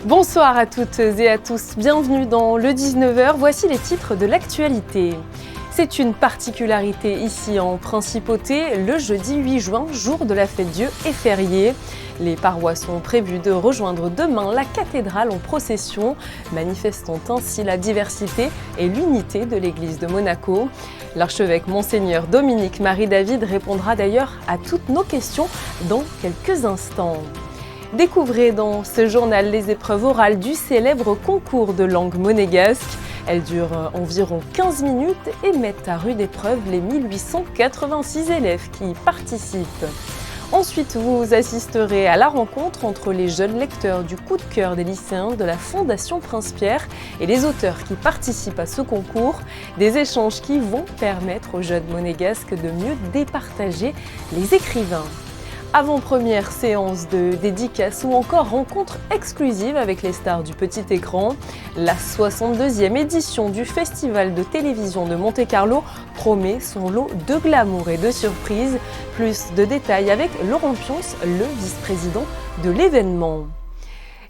Bonsoir à toutes et à tous, bienvenue dans le 19h, voici les titres de l'actualité. C'est une particularité ici en Principauté, le jeudi 8 juin, jour de la Fête-Dieu est férié. Les parois sont prévues de rejoindre demain la cathédrale en procession, manifestant ainsi la diversité et l'unité de l'église de Monaco. L'archevêque Monseigneur Dominique Marie-David répondra d'ailleurs à toutes nos questions dans quelques instants. Découvrez dans ce journal les épreuves orales du célèbre concours de langue monégasque. Elles durent environ 15 minutes et mettent à rude épreuve les 1886 élèves qui y participent. Ensuite, vous assisterez à la rencontre entre les jeunes lecteurs du coup de cœur des lycéens de la Fondation Prince-Pierre et les auteurs qui participent à ce concours. Des échanges qui vont permettre aux jeunes monégasques de mieux départager les écrivains. Avant-première séance de dédicace ou encore rencontre exclusive avec les stars du petit écran. La 62e édition du Festival de télévision de Monte-Carlo promet son lot de glamour et de surprises. Plus de détails avec Laurent Pionce, le vice-président de l'événement.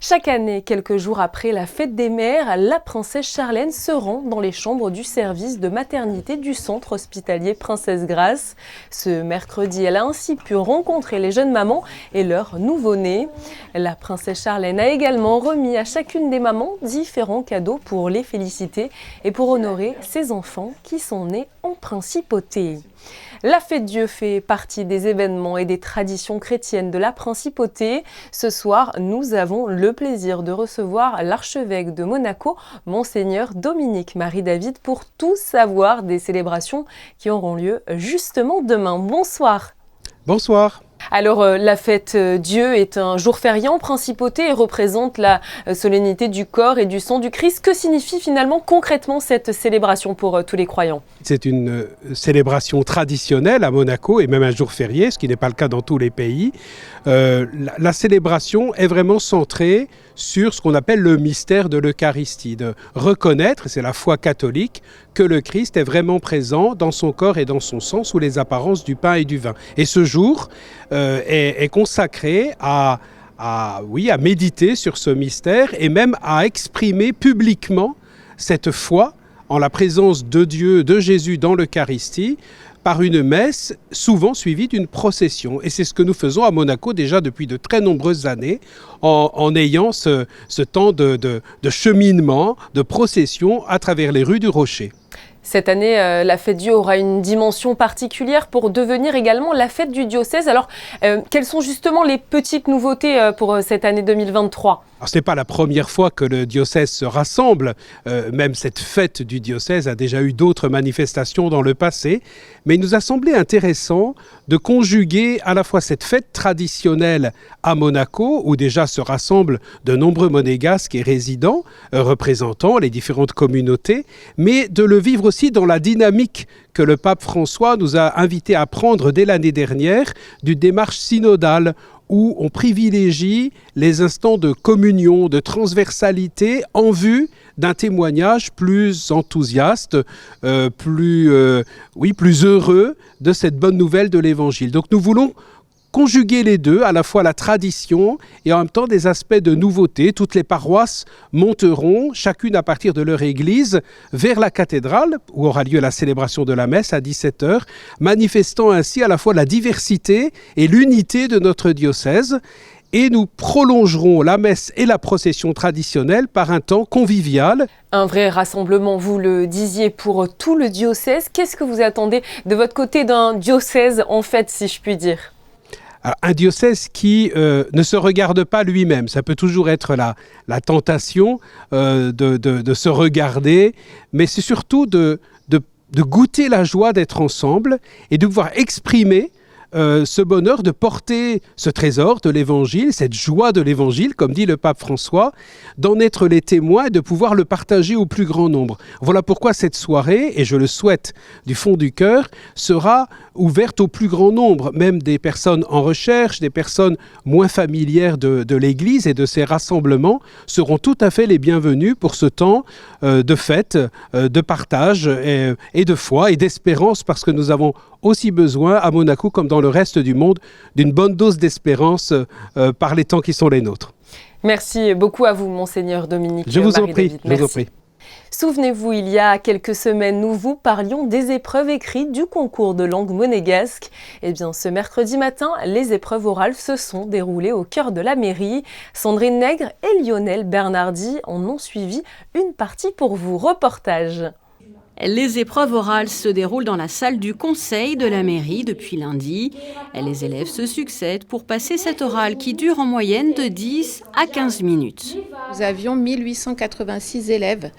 Chaque année, quelques jours après la fête des mères, la princesse Charlène se rend dans les chambres du service de maternité du centre hospitalier Princesse Grace. Ce mercredi, elle a ainsi pu rencontrer les jeunes mamans et leurs nouveau-nés. La princesse Charlène a également remis à chacune des mamans différents cadeaux pour les féliciter et pour honorer ses enfants qui sont nés en principauté. La Fête-Dieu fait partie des événements et des traditions chrétiennes de la Principauté. Ce soir, nous avons le plaisir de recevoir l'archevêque de Monaco, Monseigneur Dominique Marie-David, pour tout savoir des célébrations qui auront lieu justement demain. Bonsoir. Bonsoir. Alors, la Fête-Dieu est un jour férié en Principauté et représente la solennité du corps et du sang du Christ. Que signifie finalement concrètement cette célébration pour tous les croyants ? C'est une célébration traditionnelle à Monaco et même un jour férié, ce qui n'est pas le cas dans tous les pays. La célébration est vraiment centrée sur ce qu'on appelle le mystère de l'Eucharistie, de reconnaître, c'est la foi catholique, que le Christ est vraiment présent dans son corps et dans son sang sous les apparences du pain et du vin. Et ce jour est consacré à méditer sur ce mystère et même à exprimer publiquement cette foi en la présence de Dieu, de Jésus dans l'Eucharistie, par une messe souvent suivie d'une procession. Et c'est ce que nous faisons à Monaco déjà depuis de très nombreuses années, en ayant ce temps de cheminement, de procession à travers les rues du Rocher. Cette année, la Fête-Dieu aura une dimension particulière pour devenir également la fête du diocèse. Alors, quelles sont justement les petites nouveautés pour cette année 2023 ? Alors, ce n'est pas la première fois que le diocèse se rassemble. Même cette fête du diocèse a déjà eu d'autres manifestations dans le passé. Mais il nous a semblé intéressant de conjuguer à la fois cette fête traditionnelle à Monaco, où déjà se rassemblent de nombreux monégasques et résidents, représentant les différentes communautés, mais de le vivre aussi dans la dynamique que le pape François nous a invités à prendre dès l'année dernière d'une démarche synodale où on privilégie les instants de communion, de transversalité en vue d'un témoignage plus enthousiaste, plus heureux de cette bonne nouvelle de l'Évangile. Donc nous voulons conjuguer les deux, à la fois la tradition et en même temps des aspects de nouveauté. Toutes les paroisses monteront, chacune à partir de leur église, vers la cathédrale, où aura lieu la célébration de la messe à 17h, manifestant ainsi à la fois la diversité et l'unité de notre diocèse. Et nous prolongerons la messe et la procession traditionnelle par un temps convivial. Un vrai rassemblement, vous le disiez, pour tout le diocèse. Qu'est-ce que vous attendez de votre côté d'un diocèse, en fait, si je puis dire ? Alors, un diocèse qui ne se regarde pas lui-même, ça peut toujours être la tentation de se regarder, mais c'est surtout de goûter la joie d'être ensemble et de pouvoir exprimer ce bonheur de porter ce trésor de l'Évangile, cette joie de l'Évangile, comme dit le pape François, d'en être les témoins et de pouvoir le partager au plus grand nombre. Voilà pourquoi cette soirée, et je le souhaite du fond du cœur, sera ouverte au plus grand nombre, même des personnes en recherche, des personnes moins familières de l'Église et de ses rassemblements, seront tout à fait les bienvenus pour ce temps de fête, de partage et de foi et d'espérance, parce que nous avons aussi besoin à Monaco comme dans le reste du monde d'une bonne dose d'espérance par les temps qui sont les nôtres. Merci beaucoup à vous, Monseigneur Dominique. Je vous en prie, Marie-David. je vous en prie. Souvenez-vous, il y a quelques semaines, nous vous parlions des épreuves écrites du concours de langue monégasque. Eh bien, ce mercredi matin, les épreuves orales se sont déroulées au cœur de la mairie. Sandrine Nègre et Lionel Bernardi en ont suivi une partie pour vous. Reportage. Les épreuves orales se déroulent dans la salle du conseil de la mairie depuis lundi. Les élèves se succèdent pour passer cette orale qui dure en moyenne de 10 à 15 minutes. Nous avions 1886 élèves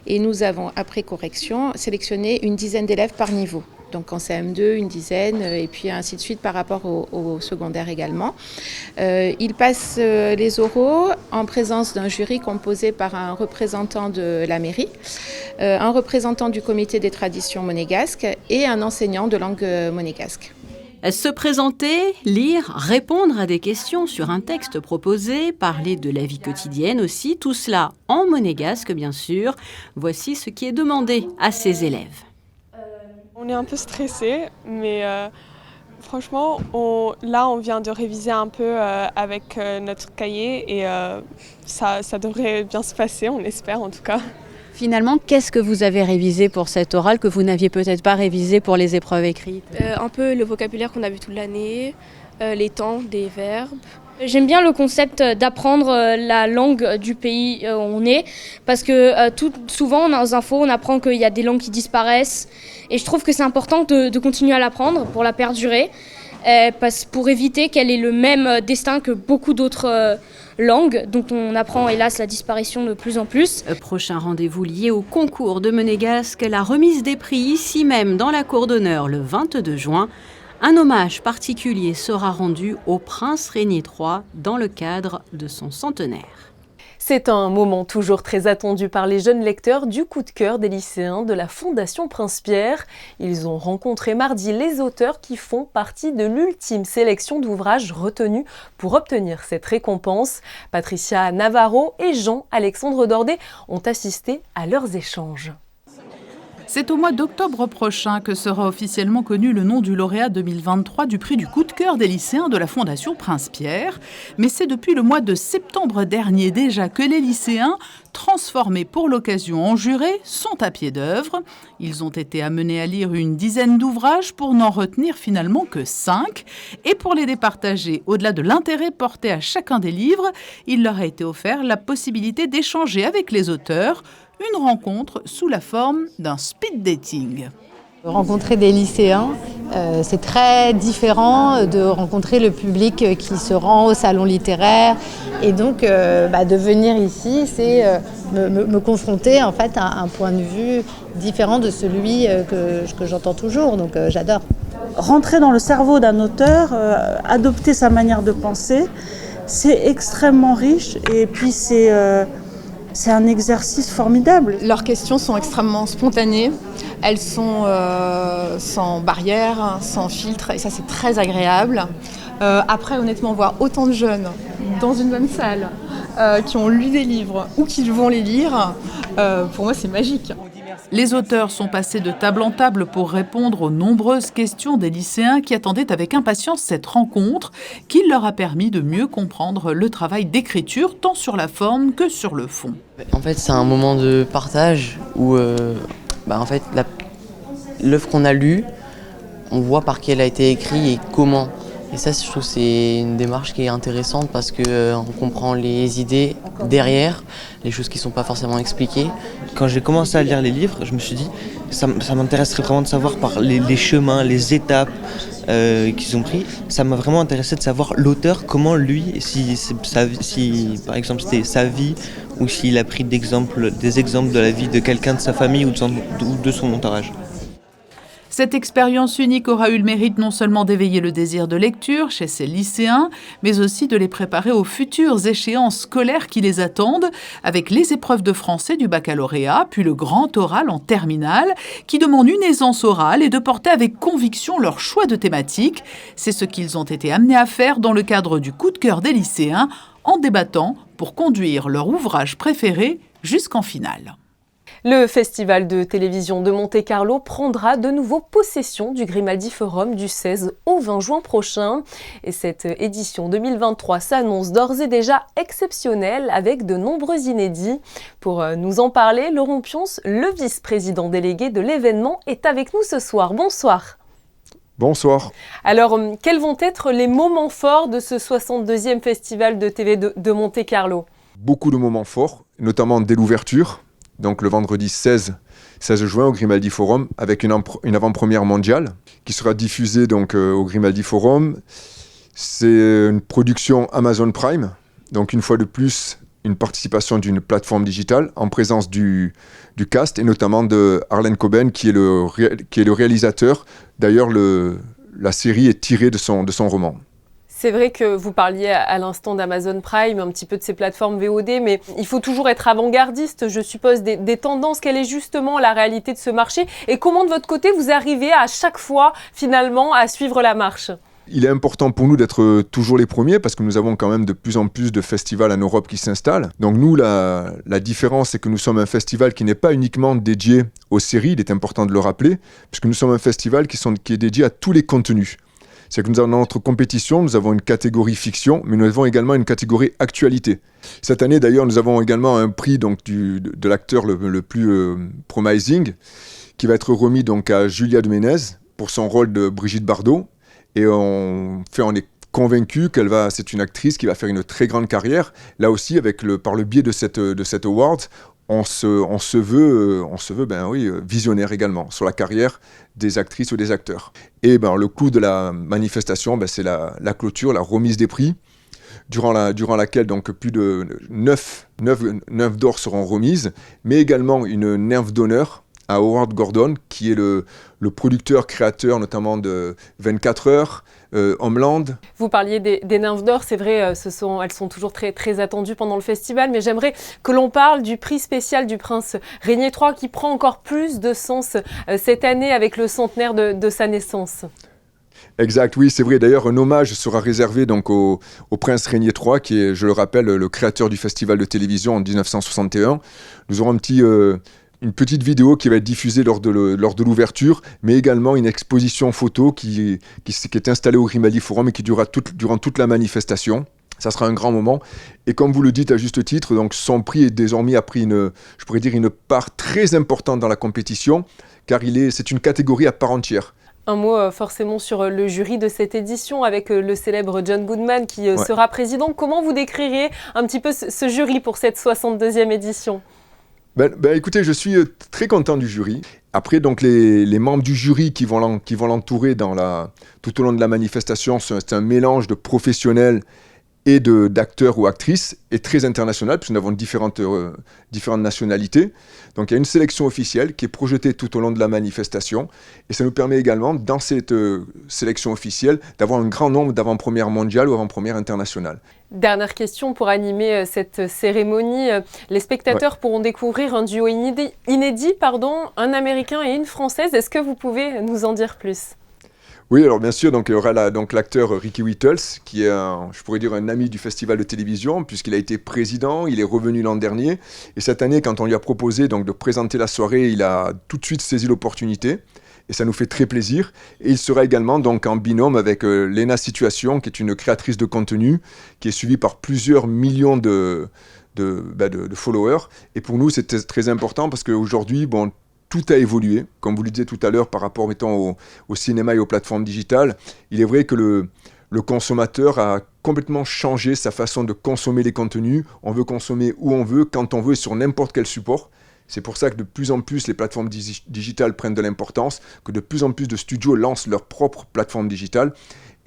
et nous avons, après correction, sélectionné une dizaine d'élèves par niveau. Donc en CM2, une dizaine, et puis ainsi de suite par rapport au secondaire également. Ils passent les oraux en présence d'un jury composé par un représentant de la mairie, un représentant du comité des traditions monégasques et un enseignant de langue monégasque. Se présenter, lire, répondre à des questions sur un texte proposé, parler de la vie quotidienne aussi, tout cela en monégasque bien sûr. Voici ce qui est demandé à ces élèves. On est un peu stressé, mais franchement, on vient de réviser un peu avec notre cahier et ça devrait bien se passer, on espère en tout cas. Finalement, qu'est-ce que vous avez révisé pour cette orale que vous n'aviez peut-être pas révisé pour les épreuves écrites ? Un peu le vocabulaire qu'on a vu toute l'année, les temps des verbes. J'aime bien le concept d'apprendre la langue du pays où on est, parce que souvent dans les infos on apprend qu'il y a des langues qui disparaissent, et je trouve que c'est important de continuer à l'apprendre pour la perdurer, pour éviter qu'elle ait le même destin que beaucoup d'autres langues dont on apprend hélas la disparition de plus en plus. Prochain rendez-vous lié au concours de monégasque, la remise des prix ici même dans la cour d'honneur le 22 juin. Un hommage particulier sera rendu au prince Régnier III dans le cadre de son centenaire. C'est un moment toujours très attendu par les jeunes lecteurs du coup de cœur des lycéens de la Fondation Prince-Pierre. Ils ont rencontré mardi les auteurs qui font partie de l'ultime sélection d'ouvrages retenus pour obtenir cette récompense. Patricia Navarro et Jean-Alexandre Dordet ont assisté à leurs échanges. C'est au mois d'octobre prochain que sera officiellement connu le nom du lauréat 2023 du prix du coup de cœur des lycéens de la Fondation Prince-Pierre. Mais c'est depuis le mois de septembre dernier déjà que les lycéens, transformés pour l'occasion en jurés, sont à pied d'œuvre. Ils ont été amenés à lire une dizaine d'ouvrages pour n'en retenir finalement que 5. Et pour les départager, au-delà de l'intérêt porté à chacun des livres, il leur a été offert la possibilité d'échanger avec les auteurs. Une rencontre sous la forme d'un speed dating. Rencontrer des lycéens, c'est très différent de rencontrer le public qui se rend au salon littéraire. Et donc, de venir ici, c'est me confronter en fait, à un point de vue différent de celui que j'entends toujours. Donc, j'adore. Rentrer dans le cerveau d'un auteur, adopter sa manière de penser, c'est extrêmement riche. Et puis, c'est un exercice formidable. Leurs questions sont extrêmement spontanées. Elles sont sans barrière, sans filtre, et ça c'est très agréable. Après, honnêtement, voir autant de jeunes dans une même salle qui ont lu des livres ou qui vont les lire, pour moi c'est magique. Les auteurs sont passés de table en table pour répondre aux nombreuses questions des lycéens qui attendaient avec impatience cette rencontre qui leur a permis de mieux comprendre le travail d'écriture tant sur la forme que sur le fond. En fait, c'est un moment de partage où l'œuvre qu'on a lue, on voit par qui elle a été écrite et comment. Et ça, je trouve que c'est une démarche qui est intéressante parce qu'on comprend les idées derrière, les choses qui ne sont pas forcément expliquées. Quand j'ai commencé à lire les livres, je me suis dit ça m'intéresserait vraiment de savoir par les chemins, les étapes qu'ils ont pris. Ça m'a vraiment intéressé de savoir l'auteur, comment lui, si par exemple c'était sa vie ou s'il a pris des exemples de la vie de quelqu'un de sa famille ou de son entourage. Cette expérience unique aura eu le mérite non seulement d'éveiller le désir de lecture chez ces lycéens, mais aussi de les préparer aux futures échéances scolaires qui les attendent, avec les épreuves de français du baccalauréat, puis le grand oral en terminale, qui demande une aisance orale et de porter avec conviction leur choix de thématique. C'est ce qu'ils ont été amenés à faire dans le cadre du coup de cœur des lycéens, en débattant pour conduire leur ouvrage préféré jusqu'en finale. Le festival de télévision de Monte-Carlo prendra de nouveau possession du Grimaldi Forum du 16 au 20 juin prochain. Et cette édition 2023 s'annonce d'ores et déjà exceptionnelle avec de nombreux inédits. Pour nous en parler, Laurent Pionce, le vice-président délégué de l'événement, est avec nous ce soir. Bonsoir. Bonsoir. Alors, quels vont être les moments forts de ce 62e festival de TV de Monte-Carlo ? Beaucoup de moments forts, notamment dès l'ouverture. Donc le vendredi 16 juin au Grimaldi Forum avec une avant-première mondiale qui sera diffusée donc au Grimaldi Forum. C'est une production Amazon Prime, donc une fois de plus une participation d'une plateforme digitale en présence du cast et notamment de Harlan Coben qui est le réalisateur. D'ailleurs la série est tirée de son roman. C'est vrai que vous parliez à l'instant d'Amazon Prime, un petit peu de ces plateformes VOD, mais il faut toujours être avant-gardiste, je suppose, des tendances. Quelle est justement la réalité de ce marché et comment de votre côté vous arrivez à chaque fois finalement à suivre la marche ? Il est important pour nous d'être toujours les premiers parce que nous avons quand même de plus en plus de festivals en Europe qui s'installent. Donc nous, la différence, c'est que nous sommes un festival qui n'est pas uniquement dédié aux séries, il est important de le rappeler, puisque nous sommes un festival qui est dédié à tous les contenus. C'est que dans notre compétition, nous avons une catégorie fiction, mais nous avons également une catégorie actualité. Cette année, d'ailleurs, nous avons également un prix donc, de l'acteur le plus promising, qui va être remis donc, à Julia de Menez pour son rôle de Brigitte Bardot. Et on est convaincu c'est une actrice qui va faire une très grande carrière. Là aussi, par le biais de cette award, on se veut visionnaire également sur la carrière des actrices ou des acteurs. Et le clou de la manifestation, c'est la clôture, la remise des prix, durant laquelle donc plus de 9 d'or seront remises, mais également une nymphe d'honneur à Howard Gordon, qui est le producteur, créateur notamment de 24 heures, Homeland. Vous parliez des nymphes d'or, c'est vrai, elles sont toujours très, très attendues pendant le festival, mais j'aimerais que l'on parle du prix spécial du prince Régnier III qui prend encore plus de sens cette année avec le centenaire de sa naissance. Exact, oui, c'est vrai. D'ailleurs, un hommage sera réservé donc au prince Régnier III, qui est, je le rappelle, le créateur du festival de télévision en 1961. Nous aurons une petite vidéo qui va être diffusée lors de l'ouverture, mais également une exposition photo qui est installée au Grimaldi Forum et qui durera durant toute la manifestation. Ça sera un grand moment. Et comme vous le dites à juste titre, donc son prix est désormais a pris une part très importante dans la compétition, car c'est une catégorie à part entière. Un mot forcément sur le jury de cette édition avec le célèbre John Goodman qui sera président. Comment vous décririez un petit peu ce jury pour cette 62e édition ? Écoutez, je suis très content du jury. Après, donc, les membres du jury qui vont l'entourer tout au long de la manifestation, c'est un mélange de professionnels et d'acteurs ou actrices, et très international, puisque nous avons différentes nationalités. Donc il y a une sélection officielle qui est projetée tout au long de la manifestation, et ça nous permet également, dans cette sélection officielle, d'avoir un grand nombre d'avant-premières mondiales ou avant-premières internationales. Dernière question pour animer cette cérémonie. Les spectateurs pourront découvrir un duo inédit, un Américain et une Française. Est-ce que vous pouvez nous en dire plus ? Oui, alors bien sûr, donc, il y aura l'acteur Ricky Whittles, qui est un ami du festival de télévision, puisqu'il a été président, il est revenu l'an dernier. Et cette année, quand on lui a proposé donc, de présenter la soirée, il a tout de suite saisi l'opportunité. Et ça nous fait très plaisir. Et il sera également donc, en binôme avec Lena Situation, qui est une créatrice de contenu, qui est suivie par plusieurs millions de followers. Et pour nous, c'était très important parce qu'aujourd'hui, tout a évolué, comme vous le disiez tout à l'heure, par rapport au cinéma et aux plateformes digitales. Il est vrai que le consommateur a complètement changé sa façon de consommer les contenus. On veut consommer où on veut, quand on veut, et sur n'importe quel support. C'est pour ça que de plus en plus les plateformes digitales prennent de l'importance, que de plus en plus de studios lancent leur propre plateforme digitale.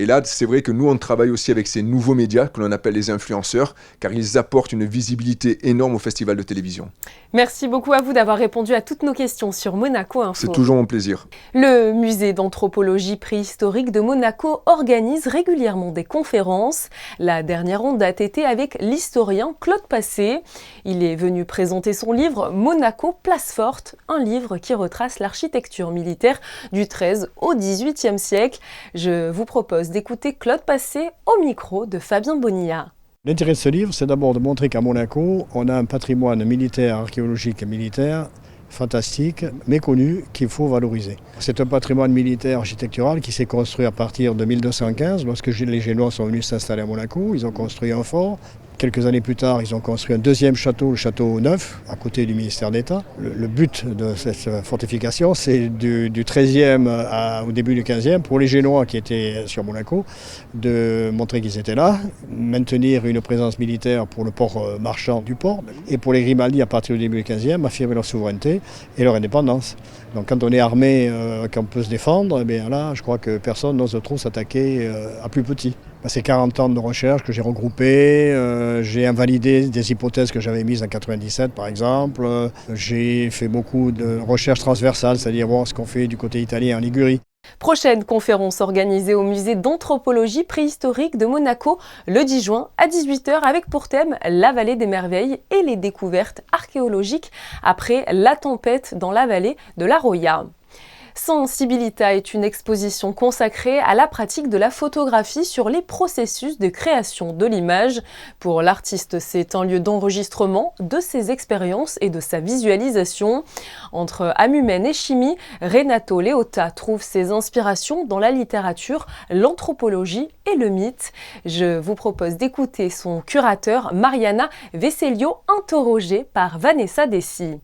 Et là, c'est vrai que nous, on travaille aussi avec ces nouveaux médias que l'on appelle les influenceurs, car ils apportent une visibilité énorme au festival de télévision. Merci beaucoup à vous d'avoir répondu à toutes nos questions sur Monaco Info. C'est toujours mon plaisir. Le musée d'anthropologie préhistorique de Monaco organise régulièrement des conférences. La dernière en date était avec l'historien Claude Passé. Il est venu présenter son livre « Monaco, place forte », un livre qui retrace l'architecture militaire du XIIIe au XVIIIe siècle. Je vous propose d'écouter Claude Passé au micro de Fabien Bonilla. L'intérêt de ce livre, c'est d'abord de montrer qu'à Monaco, on a un patrimoine militaire, archéologique et militaire fantastique, méconnu, qu'il faut valoriser. C'est un patrimoine militaire architectural qui s'est construit à partir de 1215, lorsque les Génois sont venus s'installer à Monaco. Ils ont construit un fort. Quelques années plus tard, ils ont construit un deuxième château, le château Neuf, à côté du ministère d'État. Le but de cette fortification, c'est du 13e au début du 15e, pour les Génois qui étaient sur Monaco, de montrer qu'ils étaient là, maintenir une présence militaire pour le port marchand du port, et pour les Grimaldi, à partir du début du 15e, affirmer leur souveraineté et leur indépendance. Donc quand on est armé, qu'on peut se défendre, eh bien là, je crois que personne n'ose trop s'attaquer à plus petit. C'est 40 ans de recherche que j'ai regroupé, j'ai invalidé des hypothèses que j'avais mises en 97 par exemple, j'ai fait beaucoup de recherches transversales, c'est-à-dire voir ce qu'on fait du côté italien en Ligurie. Prochaine conférence organisée au musée d'anthropologie préhistorique de Monaco le 10 juin à 18h avec pour thème la vallée des merveilles et les découvertes archéologiques après la tempête dans la vallée de la Roya. Sensibilita est une exposition consacrée à la pratique de la photographie sur les processus de création de l'image. Pour l'artiste, c'est un lieu d'enregistrement de ses expériences et de sa visualisation. Entre âme humaine et chimie, Renato Leotta trouve ses inspirations dans la littérature, l'anthropologie et le mythe. Je vous propose d'écouter son curateur Mariana Veselio, interrogée par Vanessa Dessy.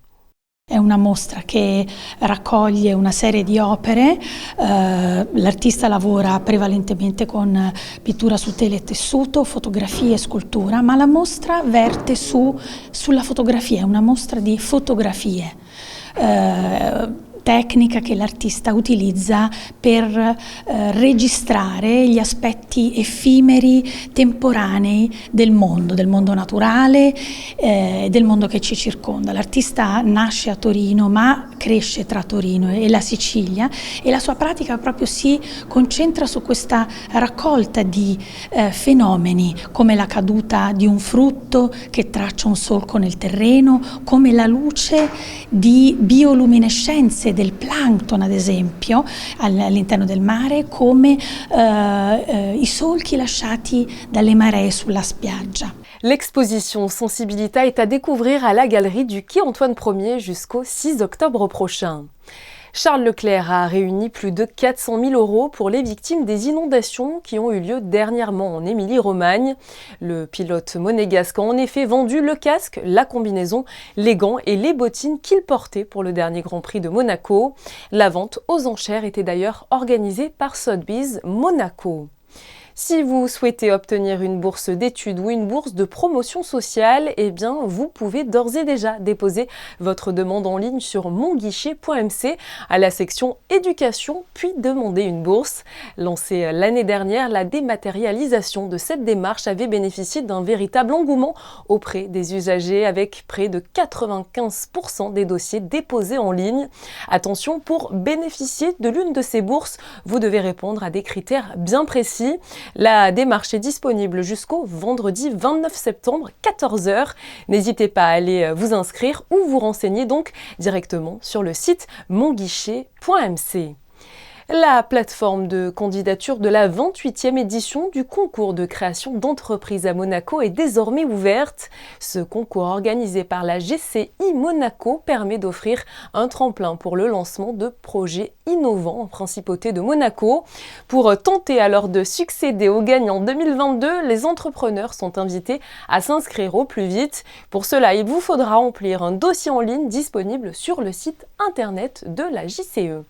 È una mostra che raccoglie una serie di opere, l'artista lavora prevalentemente con pittura su tela e tessuto, fotografia e scultura, ma la mostra verte sulla fotografia, è una mostra di fotografie. Tecnica che l'artista utilizza per registrare gli aspetti effimeri, temporanei del mondo naturale, del mondo che ci circonda. L'artista nasce a Torino ma cresce tra Torino e la Sicilia e la sua pratica proprio si concentra su questa raccolta di fenomeni come la caduta di un frutto che traccia un solco nel terreno, come la luce di bioluminescenze del plancton ad esempio all'interno del mare, come i solchi lasciati dalle maree sulla spiaggia. L'exposition Sensibilita est à découvrir à la galerie du Quai Antoine Ier jusqu'au 6 octobre prochain. Charles Leclerc a réuni plus de 400 000 € pour les victimes des inondations qui ont eu lieu dernièrement en Émilie-Romagne. Le pilote monégasque a en effet vendu le casque, la combinaison, les gants et les bottines qu'il portait pour le dernier Grand Prix de Monaco. La vente aux enchères était d'ailleurs organisée par Sotheby's Monaco. Si vous souhaitez obtenir une bourse d'études ou une bourse de promotion sociale, eh bien, vous pouvez d'ores et déjà déposer votre demande en ligne sur monguichet.mc à la section éducation, puis demander une bourse. Lancée l'année dernière, la dématérialisation de cette démarche avait bénéficié d'un véritable engouement auprès des usagers avec près de 95% des dossiers déposés en ligne. Attention, pour bénéficier de l'une de ces bourses, vous devez répondre à des critères bien précis. La démarche est disponible jusqu'au vendredi 29 septembre, 14h. N'hésitez pas à aller vous inscrire ou vous renseigner donc directement sur le site monguichet.mc. La plateforme de candidature de la 28e édition du concours de création d'entreprises à Monaco est désormais ouverte. Ce concours organisé par la GCI Monaco permet d'offrir un tremplin pour le lancement de projets innovants en principauté de Monaco. Pour tenter alors de succéder aux gagnants 2022, les entrepreneurs sont invités à s'inscrire au plus vite. Pour cela, il vous faudra remplir un dossier en ligne disponible sur le site internet de la JCE.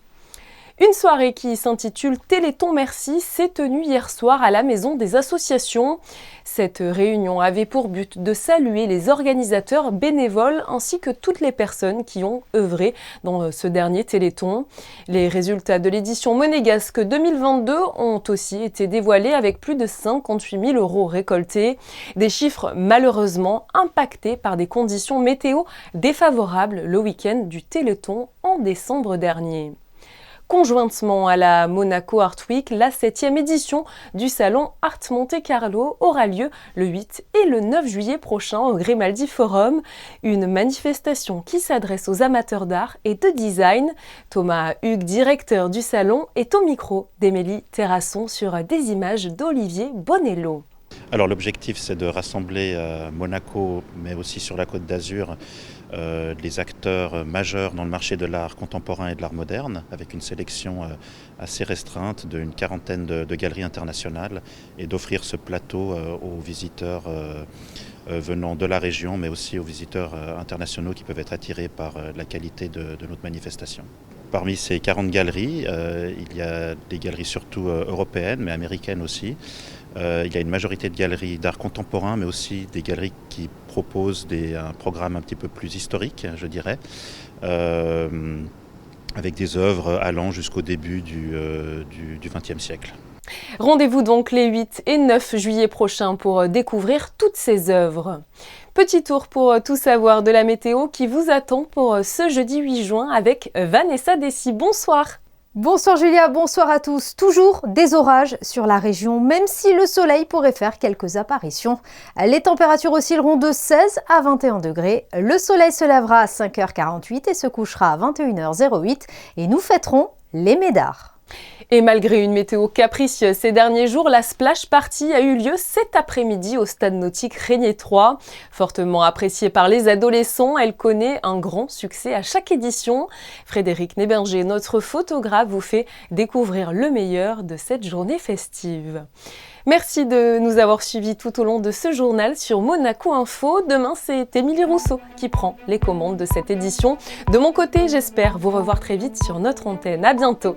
Une soirée qui s'intitule Téléthon Merci s'est tenue hier soir à la Maison des Associations. Cette réunion avait pour but de saluer les organisateurs bénévoles ainsi que toutes les personnes qui ont œuvré dans ce dernier Téléthon. Les résultats de l'édition monégasque 2022 ont aussi été dévoilés avec plus de 58 000 € récoltés. Des chiffres malheureusement impactés par des conditions météo défavorables le week-end du Téléthon en décembre dernier. Conjointement à la Monaco Art Week, la 7e édition du salon Art Monte Carlo aura lieu le 8 et le 9 juillet prochain au Grimaldi Forum, une manifestation qui s'adresse aux amateurs d'art et de design. Thomas Hugues, directeur du salon, est au micro d'Émilie Terrasson sur des images d'Olivier Bonello. Alors l'objectif, c'est de rassembler à Monaco, mais aussi sur la Côte d'Azur, les acteurs majeurs dans le marché de l'art contemporain et de l'art moderne, avec une sélection assez restreinte d'une quarantaine de galeries internationales, et d'offrir ce plateau aux visiteurs venant de la région, mais aussi aux visiteurs internationaux qui peuvent être attirés par la qualité de notre manifestation. Parmi ces 40 galeries, il y a des galeries surtout européennes, mais américaines aussi. Il y a une majorité de galeries d'art contemporain, mais aussi des galeries qui proposent un programme un petit peu plus historique, je dirais, avec des œuvres allant jusqu'au début du XXe siècle. Rendez-vous donc les 8 et 9 juillet prochains pour découvrir toutes ces œuvres. Petit tour pour tout savoir de la météo qui vous attend pour ce jeudi 8 juin avec Vanessa Dessy. Bonsoir. Bonsoir Julia, bonsoir à tous. Toujours des orages sur la région, même si le soleil pourrait faire quelques apparitions. Les températures oscilleront de 16 à 21 degrés. Le soleil se lèvera à 5h48 et se couchera à 21h08. Et nous fêterons les Médards. Et malgré une météo capricieuse ces derniers jours, la Splash Party a eu lieu cet après-midi au stade nautique Régnier 3. Fortement appréciée par les adolescents, elle connaît un grand succès à chaque édition. Frédéric Néberger, notre photographe, vous fait découvrir le meilleur de cette journée festive. Merci de nous avoir suivis tout au long de ce journal sur Monaco Info. Demain, c'est Émilie Rousseau qui prend les commandes de cette édition. De mon côté, j'espère vous revoir très vite sur notre antenne. À bientôt.